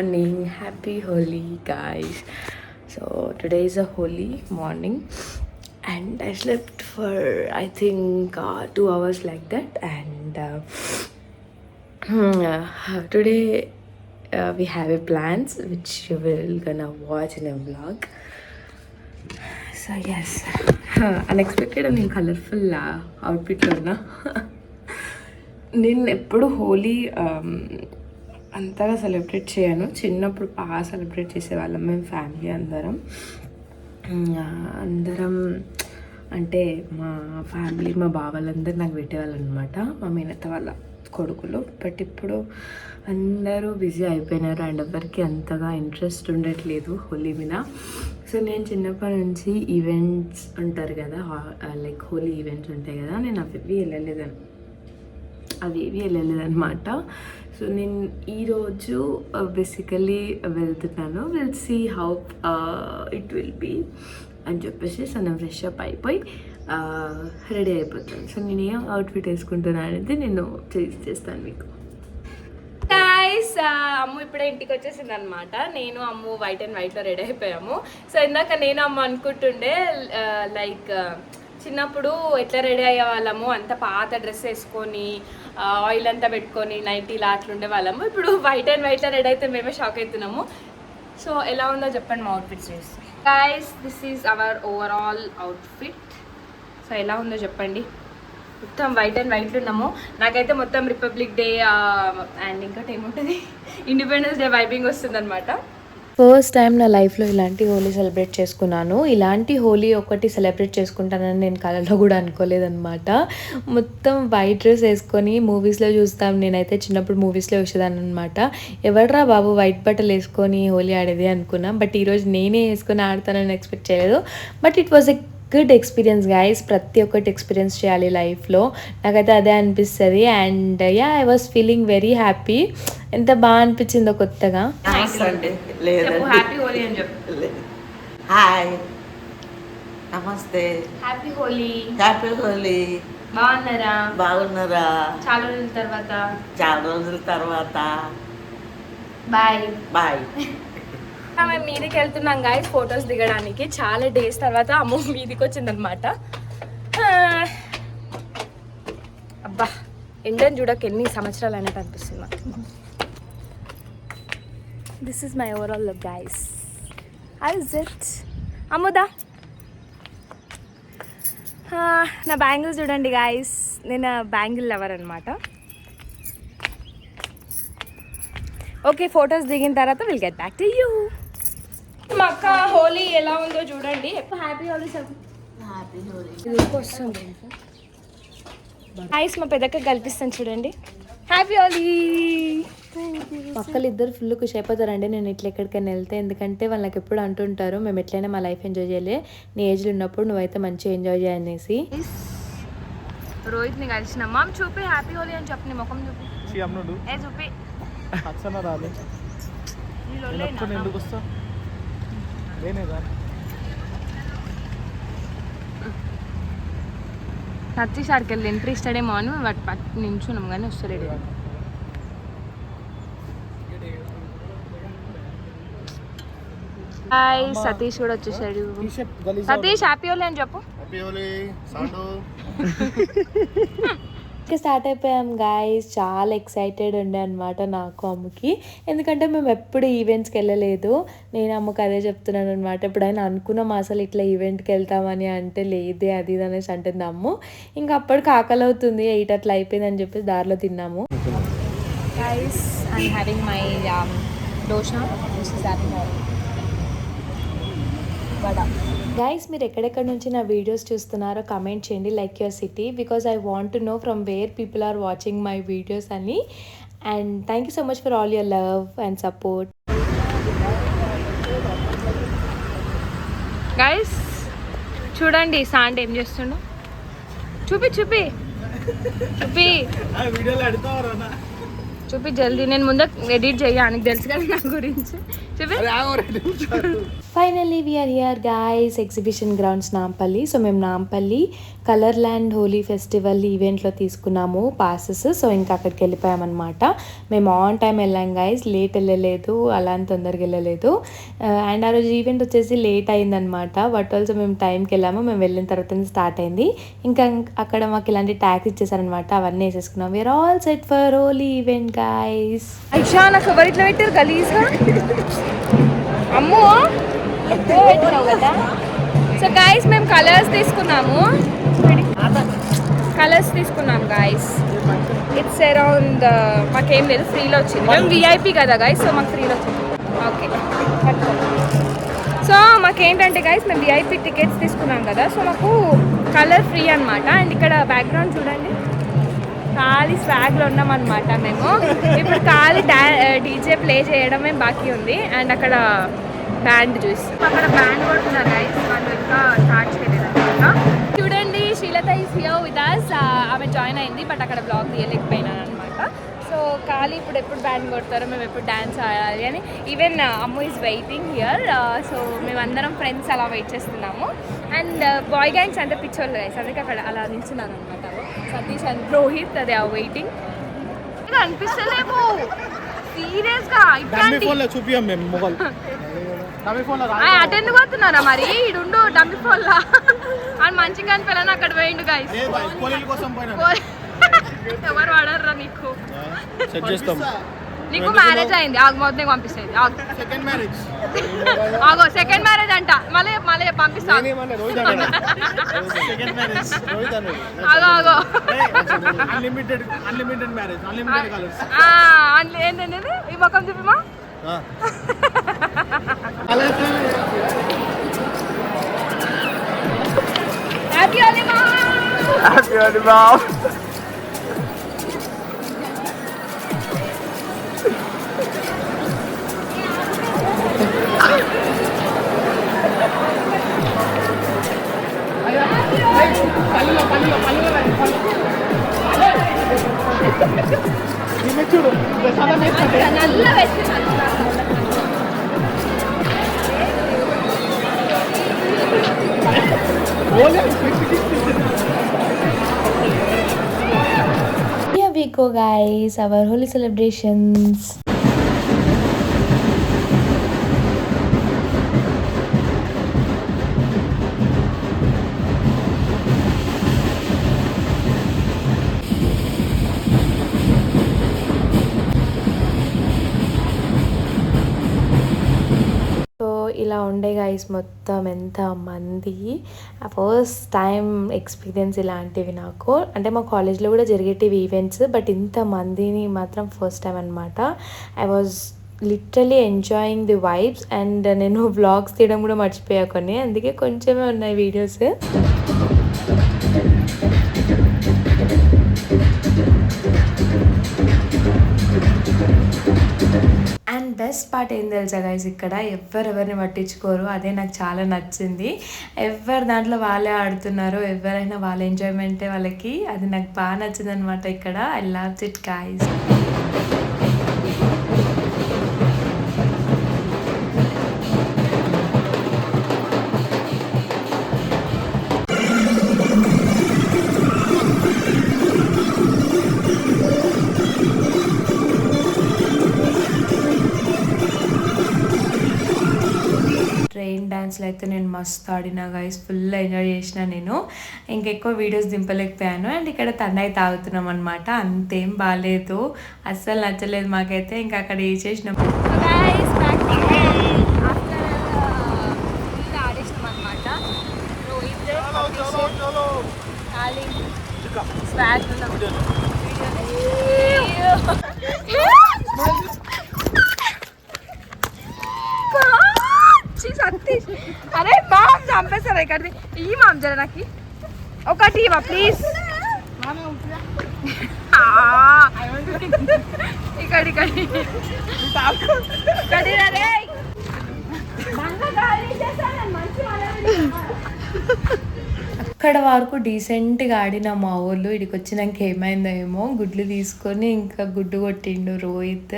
morning. Happy Holi, guys. So today is a Holi morning, and I slept for I think 2 hours like that. And today we have a plans which you will gonna watch in a vlog. So yes, unexpected and colorful outfit lo na. నేను ఎప్పుడు హోలీ అంతగా celebrate చేయను. చిన్నప్పుడు బాగా celebrate చేసేవాళ్ళం మేము family అందరం. అంటే మా ఫ్యామిలీ మా బావలందరూ నాకు పెట్టేవాళ్ళు అనమాట, మా మేనత్త వాళ్ళ కొడుకులు. బట్ ఇప్పుడు అందరూ బిజీ అయిపోయినారు అండ్ ఎవరికి అంతగా ఇంట్రెస్ట్ ఉండట్లేదు హోలీ మీద. సో నేను చిన్నప్పటి నుంచి ఈవెంట్స్ ఉంటారు కదా, లైక్ హోలీ ఈవెంట్స్ ఉంటాయి కదా, నేను అవి వెళ్ళలేదన్నమాట. సో నేను ఈరోజు బేసికలీ వెళ్తున్నాను. Will see how it will be అని చెప్పేసి సో నేను ఫ్రెష్ అప్ అయిపోయి రెడీ అయిపోతాను. సో నేను ఏం అవుట్ఫిట్ వేసుకుంటున్నాను అనేది నేను చేస్తాను మీకు. గైస్, అమ్ము ఇప్పుడే ఇంటికి వచ్చేసింది అనమాట. నేను అమ్ము వైట్ అండ్ వైట్లో రెడీ అయిపోయాము. సో ఇందాక నేను అమ్మ అనుకుంటుండే లైక్ చిన్నప్పుడు ఎట్లా రెడీ అయ్యే వాళ్ళము, అంత పాత డ్రెస్ వేసుకొని ఆయిల్ అంతా పెట్టుకొని నైటీలా అట్లుండే వాళ్ళము. ఇప్పుడు వైట్ అండ్ వైట్లో రెడీ అయితే మేమే షాక్ అవుతున్నాము. సో ఎలా ఉందో చెప్పండి మా అవుట్ఫిట్స్ చేసి. Guys, this is our overall outfit. So ఎలా ఉందో చెప్పండి. మొత్తం వైట్ అండ్ వైట్లో ఉన్నాము. నాకైతే మొత్తం రిపబ్లిక్ డే అండ్ ఇంకోటి ఏముంటుంది, ఇండిపెండెన్స్ డే వైబింగ్ వస్తుంది అనమాట. ఫస్ట్ టైం నా లైఫ్లో ఇలాంటి హోలీ సెలబ్రేట్ చేసుకున్నాను. ఇలాంటి హోలీ ఒకటి సెలబ్రేట్ చేసుకుంటానని నేను కలలో కూడా అనుకోలేదన్నమాట. మొత్తం వైట్ డ్రెస్ వేసుకొని మూవీస్లో చూస్తాం. నేనైతే చిన్నప్పుడు మూవీస్లో చూసేదాన్ని అనమాట. ఎవడ్రా బాబు వైట్ బట్టలు వేసుకొని హోలీ ఆడేది అనుకున్నాం. బట్ ఈరోజు నేనే వేసుకొని ఆడతానని ఎక్స్పెక్ట్ చేయలేదు. But it was a good experience guys. ప్రతి ఒక్కటి ఎక్స్పీరియన్స్ చేయాలి లైఫ్లో, నాకైతే అదే అనిపిస్తుంది. And I was feeling very happy. ఎంత బాగా అనిపించిందో కొత్తగా. హ్యాపీ హోలీ అని చెప్పు. హాయ్, నమస్తే, హ్యాపీ హోలీ. హ్యాపీ హోలీ. బాగున్నారా? బాగున్నారా? చాలా రోజుల తర్వాత బాయ్ బాయ్. మేము మీదికి వెళ్తున్నాం గాయస్ ఫొటోస్ దిగడానికి. చాలా డేస్ తర్వాత అమ్మ మీదికి వచ్చిందనమాట. అబ్బా, ఎండని చూడక ఎన్ని సంవత్సరాలు అయినట్టు అనిపిస్తుంది నాకు. This is my overall look guys. How is it? అమ్ముదా నా బ్యాంగిల్స్ చూడండి గాయస్. నేను బ్యాంగిల్ లవర్ అనమాట. ఓకే, ఫొటోస్ దిగిన తర్వాత will get back to you. మా అక్క హోలీ ఎలా ఉందో చూడండి. Happy Holi sir. Happy Holi. వస్తుంది ఐస్ మా పెద్దక్క కల్పిస్తాను చూడండి. హ్యాపీ హోలీ. పక్కలు ఇద్దరు ఫుల్ ఖుషి అయిపోతారండి నేను ఇట్లా ఎక్కడికైనా వెళ్తే. ఎందుకంటే వాళ్ళకి ఎప్పుడు అంటుంటారు మేము ఎట్లయినా మా లైఫ్ ఎంజాయ్ చేయలే, నీ ఏజ్లో ఉన్నప్పుడు నువ్వైతే మంచిగా ఎంజాయ్ చేయనేసి. రోహిత్ని కలిసినమ్మా. చూపి హ్యాపీ హోలీ అని చెప్పు. నీ ముఖం చూపి. ఏ చూపి. సతీష్ ఆడికి వెళ్ళి ఎంట్రీ ఇస్తాడేమో అని వాటి పట్టి నించున్నాం కానీ వస్తలేడు. హాయ్, సతీష్ కూడా వచ్చేసాడు. సతీష్ హ్యాపీ హోలీ అని చెప్పు. స్టార్ట్ అయిపోయాం గాయస్. చాలా ఎక్సైటెడ్ ఉండే అనమాట నాకు అమ్మకి. ఎందుకంటే మేము ఎప్పుడు ఈవెంట్స్కి వెళ్ళలేదు. నేను అమ్మకి అదే చెప్తున్నాను అనమాట. ఎప్పుడైనా అనుకున్నాం అసలు ఇట్లా ఈవెంట్కి వెళ్తామని అంటే లేదే అది ఇది అనేసి అంటుంది అమ్ము. ఇంకా అప్పటికి ఆకలి అవుతుంది, 8 అట్లా అయిపోయిందని చెప్పేసి దారిలో తిన్నాము. Guys, I am having my dosa. Guys, మీరు ఎక్కడెక్కడ నుంచి నా వీడియోస్ చూస్తున్నారో కమెంట్ చేయండి, like your city, because I want to know from where people are watching my videos అని. And thank you so much for all your love and support. Guys చూడండి sand ఏం చేస్తుండో. చూపి చూపి జల్దీ, నేను ముందే ఎడిట్ చేయడానికి తెలుసు కదా నా గురించి. చూపి. Finally we're here guys, exhibition grounds Nampally. So మేము Nampally colour land Holi festival ఈవెంట్లో తీసుకున్నాము పాసెస్. సో ఇంకా అక్కడికి వెళ్ళిపోయామన్నమాట. మేము ఆన్ టైం వెళ్ళాం గైస్, లేట్ వెళ్ళలేదు, అలా అని తొందరగా వెళ్ళలేదు. అండ్ ఆ రోజు ఈవెంట్ వచ్చేసి లేట్ అయిందనమాట. బట్ ఆల్సో మేము టైంకి వెళ్ళాము. మేము వెళ్ళిన తర్వాత స్టార్ట్ అయింది. ఇంకా అక్కడ మాకు ఇలాంటి ట్యాక్స్ ఇచ్చేసారనమాట, అవన్నీ వేసేసుకున్నాం. We are all set for Holi event guys. Aisha నాకు ఎవరు ఇట్లా పెట్టారు గలీజ్గా, అమ్మో పెట్టినావు కదా. సో గైస్ మేము కలర్స్ తీసుకున్నాము గైస్. ఇట్స్ అరౌండ్ మాకేం లేదు, ఫ్రీలో వచ్చింది. మేము విఐపి కదా గైస్, సో మాకు ఫ్రీలో వచ్చింది. ఓకే, సో మాకేంటంటే గైస్ మేము విఐపి టికెట్స్ తీసుకున్నాం కదా, సో మాకు కలర్ ఫ్రీ అనమాట. అండ్ ఇక్కడ బ్యాక్గ్రౌండ్ చూడండి, ఖాళీ స్వాగ్లో ఉన్నామన్నమాట మేము. ఇప్పుడు ఖాళీ డీజే ప్లే చేయడమే బాకీ ఉంది. అండ్ అక్కడ బ్యాండ్ చూసి అక్కడ బ్యాండ్ కొడుతున్నారు గైస్, వాళ్ళు ఇంకా స్టార్ట్ చేయలేదు అనమాట. చూడండి, Srilatha is here with us. ఆమె జాయిన్ అయింది, బట్ అక్కడ బ్లాగ్ తీయలేకపోయినాను అనమాట. సో ఖాళీ ఇప్పుడు ఎప్పుడు బ్యాండ్ కొడతారో, మేము ఎప్పుడు డ్యాన్స్ ఆడాలి అని. Even Ammu is waiting here. So మేమందరం ఫ్రెండ్స్ అలా వెయిట్ చేస్తున్నాము. అండ్ బాయ్ గ్యాంగ్స్ అంటే పిచ్చోళ్ళు గైస్, అందుకే అక్కడ అలా నిల్చున్నాను అనమాట. సతీష్ అండ్ రోహిత్, అదే ఆ వెయిటింగ్. అనిపిస్తలేము సీరియస్గా అటెండ్ పోతున్నారా మరి? ఇడుండు డమ్మి ఫోన్లా అని మంచిగా అనిపించాలని అక్కడ పోయిండు గైస్. ఎవరు వాడర్రా నీకు? నీకు మ్యారేజ్ అయింది, ఆగు మొత్తం పంపిస్తుంది. ఆగో సెకండ్ మ్యారేజ్ అంట, మళ్ళీ మళ్ళీ పంపిస్తాను. ఆగో ఆగో ఏంటండి ఈ ముఖం చూపిమా. హ్యాపీ హోలీ మా. Here we go guys, our holy celebrations. ఇలా ఉండే గైస్ మొత్తం ఎంతమంది. ఫస్ట్ టైం ఎక్స్పీరియన్స్ ఇలాంటివి నాకు. అంటే మా కాలేజ్లో కూడా జరిగేటివి ఈవెంట్స్, బట్ ఇంతమందిని మాత్రం ఫస్ట్ టైం అనమాట. I was literally enjoying the vibes. And నేను వ్లాగ్స్ తీయడం కూడా మర్చిపోయా కొన్ని, అందుకే కొంచెమే ఉన్నాయి వీడియోస్. అండ్ బెస్ట్ పార్ట్ ఏం తెలుసా గైస్, ఇక్కడ ఎవరెవరిని పట్టించుకోరు, అదే నాకు చాలా నచ్చింది. ఎవరి దాంట్లో వాళ్ళే ఆడుతున్నారు, ఎవరైనా వాళ్ళ ఎంజాయ్మెంటే వాళ్ళకి, అది నాకు బాగా నచ్చింది అనమాట ఇక్కడ. I love it guys. Train డ్యాన్స్లో అయితే నేను మస్తు ఆడినా గైస్, ఫుల్ ఎంజాయ్ చేసిన నేను. ఇంకెక్కువ వీడియోస్ దింపలేకపోయాను. అండ్ ఇక్కడ తండాయి తాగుతున్నాం అనమాట, అంతేం బాగాలేదు, అస్సలు నచ్చలేదు మాకైతే. ఇంకా అక్కడ వేసేసినాం ఆడేసినాం అనమాట. సతీష్, అరే మామ్ చంపేస్తారు ఇక్కడ. ఈ మామ్ జర నాకు ఒకటి ఇవ్వ ప్లీజ్. అక్కడ వరకు డీసెంట్గా ఆడిన మా ఊళ్ళు ఇక్కడికి వచ్చినాక ఏమైందో ఏమో గుడ్లు తీసుకొని ఇంకా గుడ్డు కొట్టిండు రోహిత్.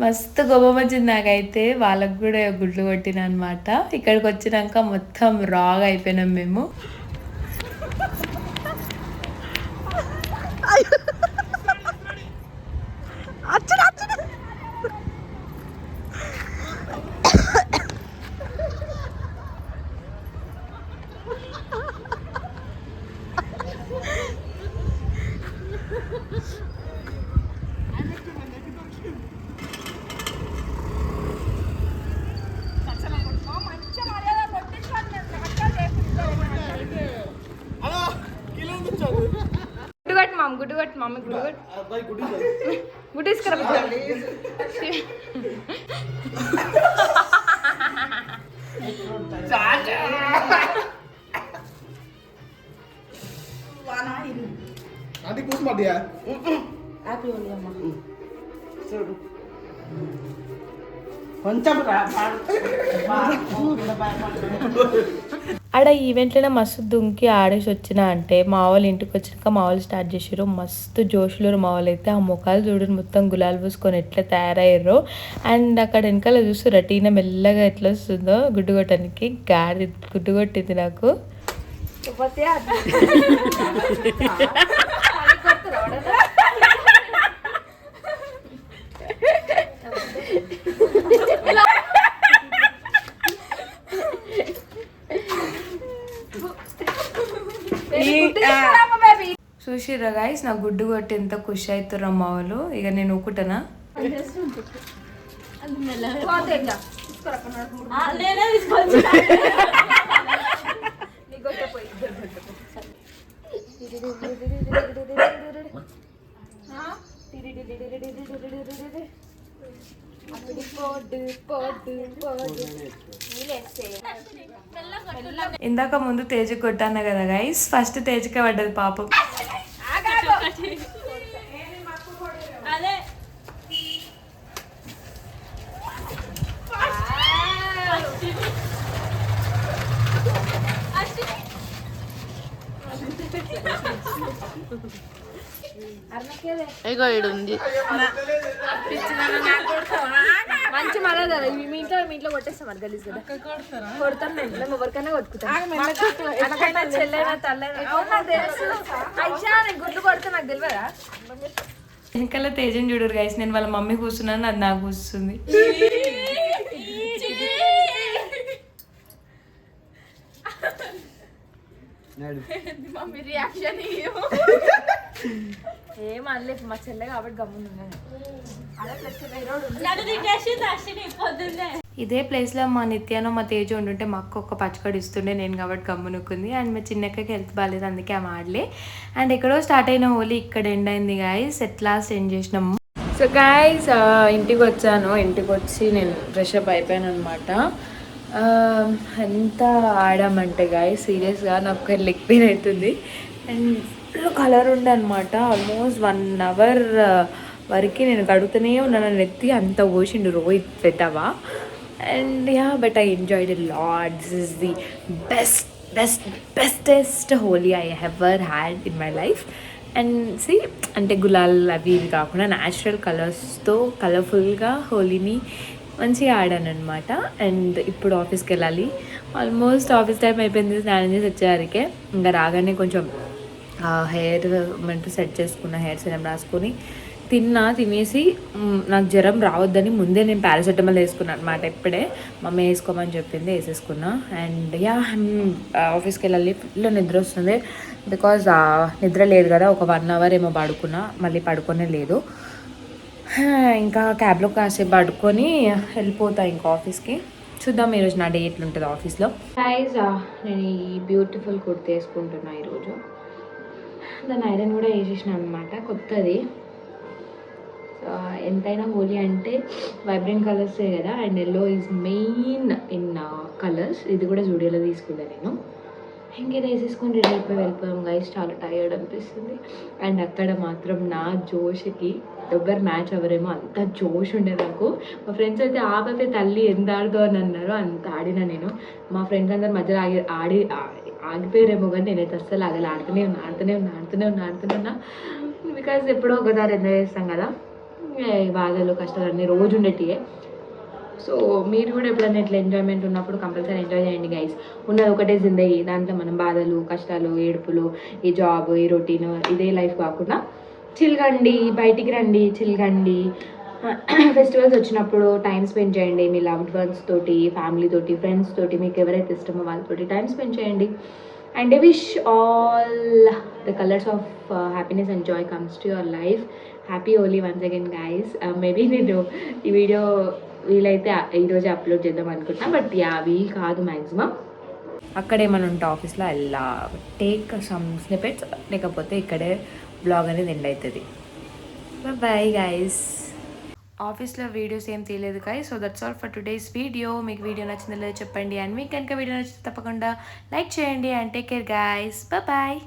మస్తు కోపం వచ్చింది నాకైతే. వాళ్ళకు కూడా గుడ్లు కొట్టిన అనమాట. ఇక్కడికి వచ్చినాక మొత్తం రాగా అయిపోయినాం మేము. గుడ్డు కొట్టు మమ్మీ గుడ్డు తీసుకురా. చూడు కొంచెం ఆడ ఈవెంట్లోనే మస్తు దుంకి ఆడేసి వచ్చిన అంటే మా వాళ్ళు ఇంటికి వచ్చినాక మా వాళ్ళు స్టార్ట్ చేసారు. మస్తు జోష్లో మా వాళ్ళు అయితే ఆ ముఖాలు చూడని మొత్తం గులాలు పూసుకొని ఎట్లా తయారయ్యారో. అండ్ అక్కడ వెనకాల చూస్తూ రటీన మెల్లగా ఎట్లా వస్తుందో గుడ్డు కొట్టడానికి. గాడి గుడ్డు కొట్టింది నాకు. చూసిర్రా గైస్ నా గుడ్డు కొట్టి ఎంత ఖుషి అవుతుర్రా మా వాళ్ళు. ఇక నేను ఊకుంటానా? ఇందాక ముందు తేజ కొట్టాను కదా గైస్. ఫస్ట్ తేజకే పడ్డది పాపం. ఉంది మంచి మరదా మీ ఇంట్లో కొట్టేస్తాం మరి గలీజ్ కదా. కొడతాం మేము ఎవరికైనా కొట్టుకుంటాం. చెల్లైనా తల్లైనా తెలుసు. నేను గుడ్లు కొడితే నాకు తెలియదా? వెనకాల తేజని చూడరు గైస్. నేను వాళ్ళ మమ్మీ కూర్చున్నాను, అది నాకు కూర్చుంది. మమ్మీ రియాక్షన్ ఏం అనలేదు. మా చెల్లె కాబట్టి గమ్మునున్నాను. ఇదే ప్లేస్లో మా నిత్యానో మా తేజ ఉండుంటే మా అక్క ఒక్క పచ్చకడి ఇస్తుండే. నేను కాబట్టి గమ్మునుకుంది. అండ్ మా చిన్నక్కకి హెల్త్ బాగాలేదు, అందుకే ఆమె ఆడలే. అండ్ ఎక్కడో స్టార్ట్ అయిన హోలీ ఇక్కడ ఎండ్ అయింది గాయస్. ఎట్లా ఎండ్ చేసినాము. సో గాయస్ ఇంటికి వచ్చాను. ఇంటికి వచ్చి నేను ఫ్రెష్ అప్ అయిపోయాను అనమాట. ఎంత ఆడామంటే గాయస్ సీరియస్గా నాకు లెగ్ పెయిన్ అవుతుంది. అండ్ కలర్ ఉండే అనమాట. ఆల్మోస్ట్ 1 hour వరకు నేను కడుగుతూనే ఉన్నాను. నెత్తి అంత పోసిండు రోహిత్ పెట్టవా. And yeah but I enjoyed a lot. This is the bestest Holi I ever had in my life. And సి అంటే గులాల్ అవి ఇవి కాకుండా న్యాచురల్ కలర్స్తో కలర్ఫుల్గా హోలీని మంచిగా ఆడాను అనమాట. అండ్ ఇప్పుడు ఆఫీస్కి వెళ్ళాలి. ఆల్మోస్ట్ ఆఫీస్ టైం అయిపోయింది. స్నానం చేసి వచ్చేసరికి ఇంకా రాగానే కొంచెం హెయిర్ సెట్ చేసుకున్న, హెయిర్ సిరం రాసుకొని తినేసి నాకు జ్వరం రావద్దని ముందే నేను పారాసెటమాల్ వేసుకున్నాను అనమాట. ఇప్పుడే మమ్మీ వేసుకోమని చెప్పింది, వేసేసుకున్నా. అండ్ యా ఆఫీస్కి వెళ్ళాలి. ఫుల్ నిద్ర వస్తుంది. బికాజ్ నిద్ర లేదు కదా. ఒక 1 hour ఏమో పడుకున్నా, మళ్ళీ పడుకొనే లేదు. ఇంకా క్యాబ్లో కాసేపు పడుకొని వెళ్ళిపోతా ఇంకా ఆఫీస్కి. చూద్దాం ఈరోజు నా డే ఎట్లుంటుంది ఆఫీస్లో. గైస్ నేను ఈ బ్యూటిఫుల్ కుర్తి వేసుకుంటున్నా ఈరోజు. దాని ఐరన్ కూడా వేసేసిన అనమాట, కొత్తది. ఎంతైనా హోలీ అంటే వైబ్రెంట్ కలర్సే కదా. And yellow is main in colours. ఇది కూడా జూడియోలో తీసుకున్నాను నేను. ఇంకేదో వేసేసుకొని రెడీ అయిపోయి వెళ్ళిపోయాం గైస్. చాలా టైర్డ్ అనిపిస్తుంది. అండ్ అక్కడ మాత్రం నా జోష్కి ఎవరు మ్యాచ్ ఎవరేమో అంత జోష్ ఉండే నాకు. మా ఫ్రెండ్స్ అయితే ఆపే తల్లి ఎంత ఆడుతో అని అన్నారు. అంత ఆడినా నేను. మా ఫ్రెండ్స్ అందరు మధ్యలో ఆగిపోయారేమో కానీ నేనైతే అస్సలు ఆగలి ఆడుతూనే ఉన్నా బికాజ్ ఎప్పుడో ఒకసారి ఎంజాయ్ చేస్తాం కదా. ఈ బాధలు కష్టాలు అన్నీ రోజు ఉండేటివే. సో మీరు కూడా ఎప్పుడైనా ఇట్లా ఎంజాయ్మెంట్ ఉన్నప్పుడు కంపల్సరీ ఎంజాయ్ చేయండి గైస్. ఉన్నది ఒకటే జిందగీ, దాంట్లో మనం బాధలు కష్టాలు ఏడుపులు ఈ జాబ్ ఈ రొటీన్ ఇదే లైఫ్ కాకుండా చిల్గండి, బయటికి రండి, చిల్గండి. ఫెస్టివల్స్ వచ్చినప్పుడు టైం స్పెండ్ చేయండి మీ లవ్డ్ వన్స్ తోటి, ఫ్యామిలీ తోటి, ఫ్రెండ్స్ తోటి, మీకు ఎవరైతే ఇష్టమో వాళ్ళతోటి టైం స్పెండ్ చేయండి. And I wish all the colours of happiness and joy comes to your life. Happy Holi once again guys. Maybe నేను ఈ వీడియో వీలైతే ఈరోజు అప్లోడ్ చేద్దాం అనుకుంటున్నా, బట్ యా వీల్ కాదు మ్యాక్సిమం. అక్కడే మనం ఉంటే ఆఫీస్లో అలా టేక్ సమ్ స్నిపెట్స్, లేకపోతే ఇక్కడే బ్లాగ్ అనేది ఎండ్ అవుతుంది. Bye guys. ఆఫీస్లో వీడియోస్ ఏం తీయలేదు guys. So that's all for today's video. మీకు వీడియో నచ్చిందో లేదో చెప్పండి. అండ్ మీకు కనుక వీడియో నచ్చితే తప్పకుండా లైక్ చేయండి. And take care guys. Bye.